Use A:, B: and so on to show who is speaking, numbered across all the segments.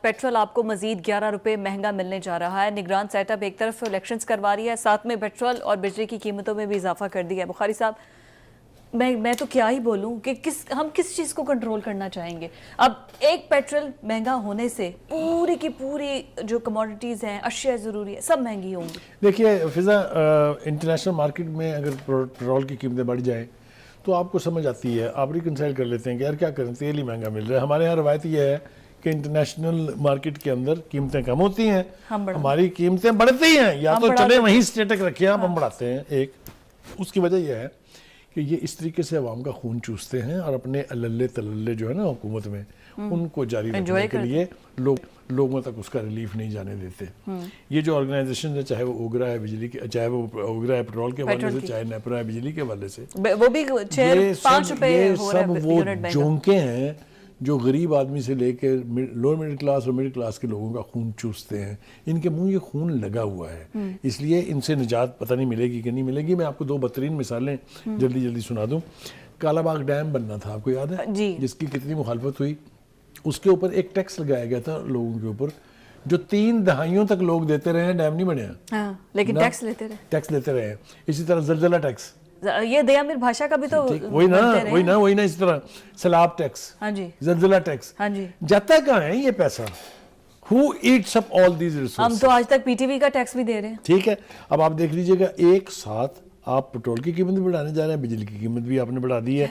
A: Petrol آپ کو مزید 11 روپے مہنگا ملنے جا رہا ہے. نگران سیٹ اپ ایک طرف الیکشنز کروا رہی ہے، ساتھ میں پیٹرول اور بجلی کی قیمتوں میں بھی اضافہ کر دیا ہے. بخاری صاحب میں تو کیا ہی بولوں کہ ہم کس چیز کو کنٹرول کرنا چاہیں گے. اب ایک پیٹرول مہنگا ہونے سے پوری کی پوری جو کموڈیٹیز ہیں، اشیاء ضروری ہے، سب مہنگی ہوں گی.
B: دیکھیے فضا، انٹرنیشنل مارکیٹ میں اگر پیٹرول کی قیمتیں بڑھ جائیں تو آپ کو سمجھ آتی ہے، آپ ریکنسائل کر لیتے ہیں کہ یار کیا کریں، تیل ہی مہنگا مل رہا ہے. ہمارے یہاں روایت یہ ہے کہ انٹرنیشنل مارکیٹ کے اندر قیمتیں کم ہوتی ہیں، ہماری قیمتیں بڑھتی ہیں. یا تو چلے وہیں اسٹیٹک رکھیں آپ، ہم بڑھاتے ہیں. ایک اس کی وجہ یہ ہے کہ یہ اس طریقے سے عوام کا خون چوستے ہیں اور اپنے اللے تللے جو ہے نا حکومت میں، ان کو جاری رکھنے کے لیے لوگوں تک اس کا ریلیف نہیں جانے دیتے. یہ جو آرگنائزیشن ہے، چاہے وہ اوگرا ہے بجلی کے، چاہے وہ اوگرا ہے پیٹرول کے حوالے سے، چاہے نیپرا ہے بجلی کے حوالے سے،
A: وہ بھی 5 روپے ہو رہا ہے.
B: یہ سب وہ جونکے ہیں جو غریب آدمی سے لے کے لوور مڈل کلاس اور مڈل کلاس کے لوگوں کا خون چوستے ہیں. ان کے منہ یہ خون لگا ہوا ہے، اس لیے ان سے نجات پتہ نہیں ملے گی کہ نہیں ملے گی. میں آپ کو 2 بدترین مثالیں جلدی سنا دوں. کالا باغ ڈیم بننا تھا، آپ کو یاد ہے
A: جی،
B: جس کی کتنی مخالفت ہوئی. اس کے اوپر ایک ٹیکس لگایا گیا تھا لوگوں کے اوپر، جو 3 دہائیوں تک لوگ دیتے رہے ہیں. ڈیم نہیں بنیا
A: لیکن ٹیکس لیتے
B: رہے. اسی طرح زلزلہ ٹیکس،
A: یہ دیا میر بھاشا کا بھی تو
B: وہی نا اس طرح سیلاب ٹیکس، زلزلہ ٹیکس. جاتا کہاں ہے یہ پیسہ؟ Who eats up all these resources؟
A: ہم تو آج تک پی ٹی وی کا ٹیکس بھی دے رہے ہیں.
B: ٹھیک ہے، اب آپ دیکھ لیجئے گا ایک ساتھ آپ پیٹرول کی قیمت بھی بڑھانے جا رہے ہیں، بجلی کی قیمت بھی آپ نے بڑھا دی ہے.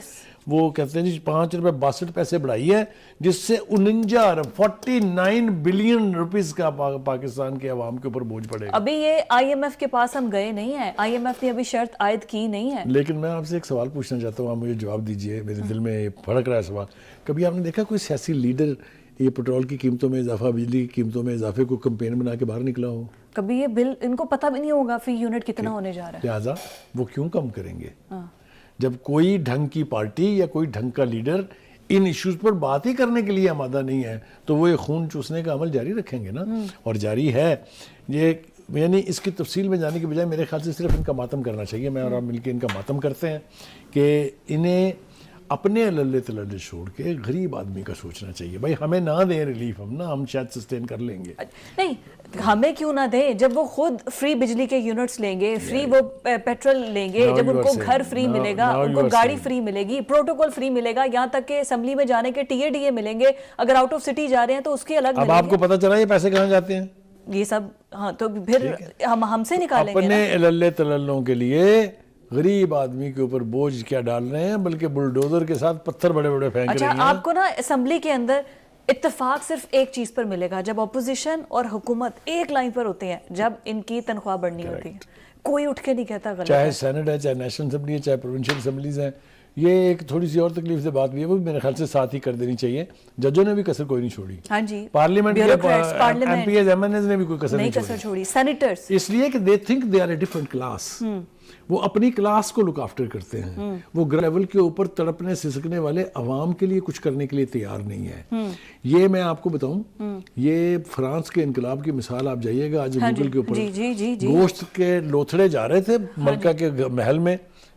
B: وہ کہتے ہیں جی 5 روپے 62 پیسے بڑھائی ہے، جس سے 49 بلین روپیز کا پاکستان کے عوام کے اوپر بوجھ پڑے گا.
A: ابھی یہ آئی ایم ایف کے پاس ہم گئے نہیں ہیں، آئی ایم ایف نے ابھی شرط عائد کی نہیں ہے.
B: لیکن میں آپ سے ایک سوال پوچھنا چاہتا ہوں، آپ مجھے جواب دیجئے. میرے دل میں پھڑک رہا ہے سوال. کبھی آپ نے دیکھا کوئی سیاسی لیڈر یہ پیٹرول کی قیمتوں میں اضافہ، بجلی کی قیمتوں میں اضافے کو کمپین بنا کے باہر نکلا ہو؟
A: کبھی یہ بل ان کو پتہ بھی نہیں ہوگا فی یونٹ کتنا ہونے جا رہا ہے.
B: لہٰذا وہ کیوں کم کریں گے؟ جب کوئی ڈھنگ کی پارٹی یا کوئی ڈھنگ کا لیڈر ان ایشوز پر بات ہی کرنے کے لیے آمادہ نہیں ہے تو وہ یہ خون چوسنے کا عمل جاری رکھیں گے نا. اور جاری ہے یہ، یعنی اس کی تفصیل میں جانے کے بجائے میرے خیال سے صرف ان کا ماتم کرنا چاہیے. میں اور آپ مل کے ان کا ماتم کرتے ہیں کہ انہیں اپنے للے تللے چھوڑ کے غریب آدمی کا سوچنا چاہیے. بھائی ہمیں نہ دیں ریلیف، ہم شاید سسٹین کر لیں گے.
A: نہیں، ہمیں کیوں نہ دیں جب وہ خود فری بجلی کے یونٹس لیں گے، فری وہ پیٹرول لیں گے، جب ان کو گھر فری ملے گا، ان کو گاڑی فری ملے گی، پروٹوکول فری ملے گا، یہاں تک کہ اسمبلی میں جانے کے ٹی اے ڈی اے ملیں گے. اگر آؤٹ آف سٹی جا رہے ہیں تو اس کے الگ ملیں گے.
B: اب آپ کو پتہ چلا یہ پیسے کہاں جاتے ہیں؟
A: یہ سب ہاں تو پھر ہم سے نکالیں گے.
B: اپنے للے تللوں کے لیے غریب آدمی کے اوپر بوجھ کیا ڈال رہے ہیں، بلکہ بلڈوزر کے ساتھ پتھر بڑے بڑے پھینک رہے ہیں.
A: اچھا، آپ کو نا اسمبلی کے اندر اتفاق صرف ایک چیز پر ملے گا، جب اپوزیشن اور حکومت ایک لائن پر ہوتے ہیں، جب ان کی تنخواہ بڑھنی ہوتی ہے. کوئی اٹھ کے نہیں کہتا غلط ہے.
B: چاہے سینٹ ہے، چاہے نیشنل اسمبلی ہے، چاہے پروونشل اسمبلیز ہیں. یہ ایک تھوڑی سی اور تکلیف سے بات بھی ہے، وہ میرے خیال سے ساتھ ہی کر دینی چاہیے. ججوں نے بھی کسر کوئی نہیں چھوڑی.
A: ہاں جی،
B: پارلیمنٹ کے M P As M N As نے بھی کوئی کسر نہیں
A: چھوڑی. سینیٹرز
B: اس لیے کہ they think they are a different class. وہ اپنی کلاس کو لک آفٹر کرتے ہیں. وہ لیول کے اوپر تڑپنے سسکنے والے عوام کے لیے کچھ کرنے کے لیے تیار نہیں ہے. یہ میں آپ کو بتاؤں، یہ فرانس کے انقلاب کی مثال آپ جائیے گا. آج گوگل کے اوپر گوشت کے لوتھڑے جا رہے تھے ملکہ کے محل میں،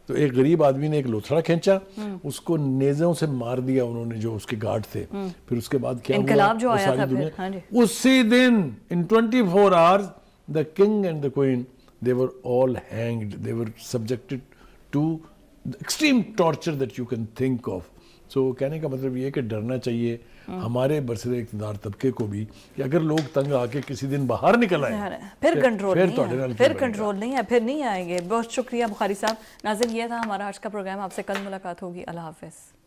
B: تو ایک غریب آدمی نے ایک لوتھڑا کھینچا، اس کو نیزوں سے مار دیا انہوں نے جو اس کے گارڈ تھے. پھر اس کے بعد کیا
A: انقلاب جو آیا تھا
B: اسی دن in 24 hours the king and the queen they were all hanged. They were subjected to the extreme torture that you can think of. So کہنے کا مطلب یہ ہے کہ ڈرنا چاہیے ہمارے برسر اقتدار طبقے کو بھی کہ اگر لوگ تنگ آ کے کسی دن باہر نکل آئیں
A: پھر کنٹرول نہیں ہے، پھر نہیں آئیں گے. بہت شکریہ بخاری صاحب. ناظرین، یہ تھا ہمارا آج کا پروگرام. آپ سے کل ملاقات ہوگی. اللہ حافظ.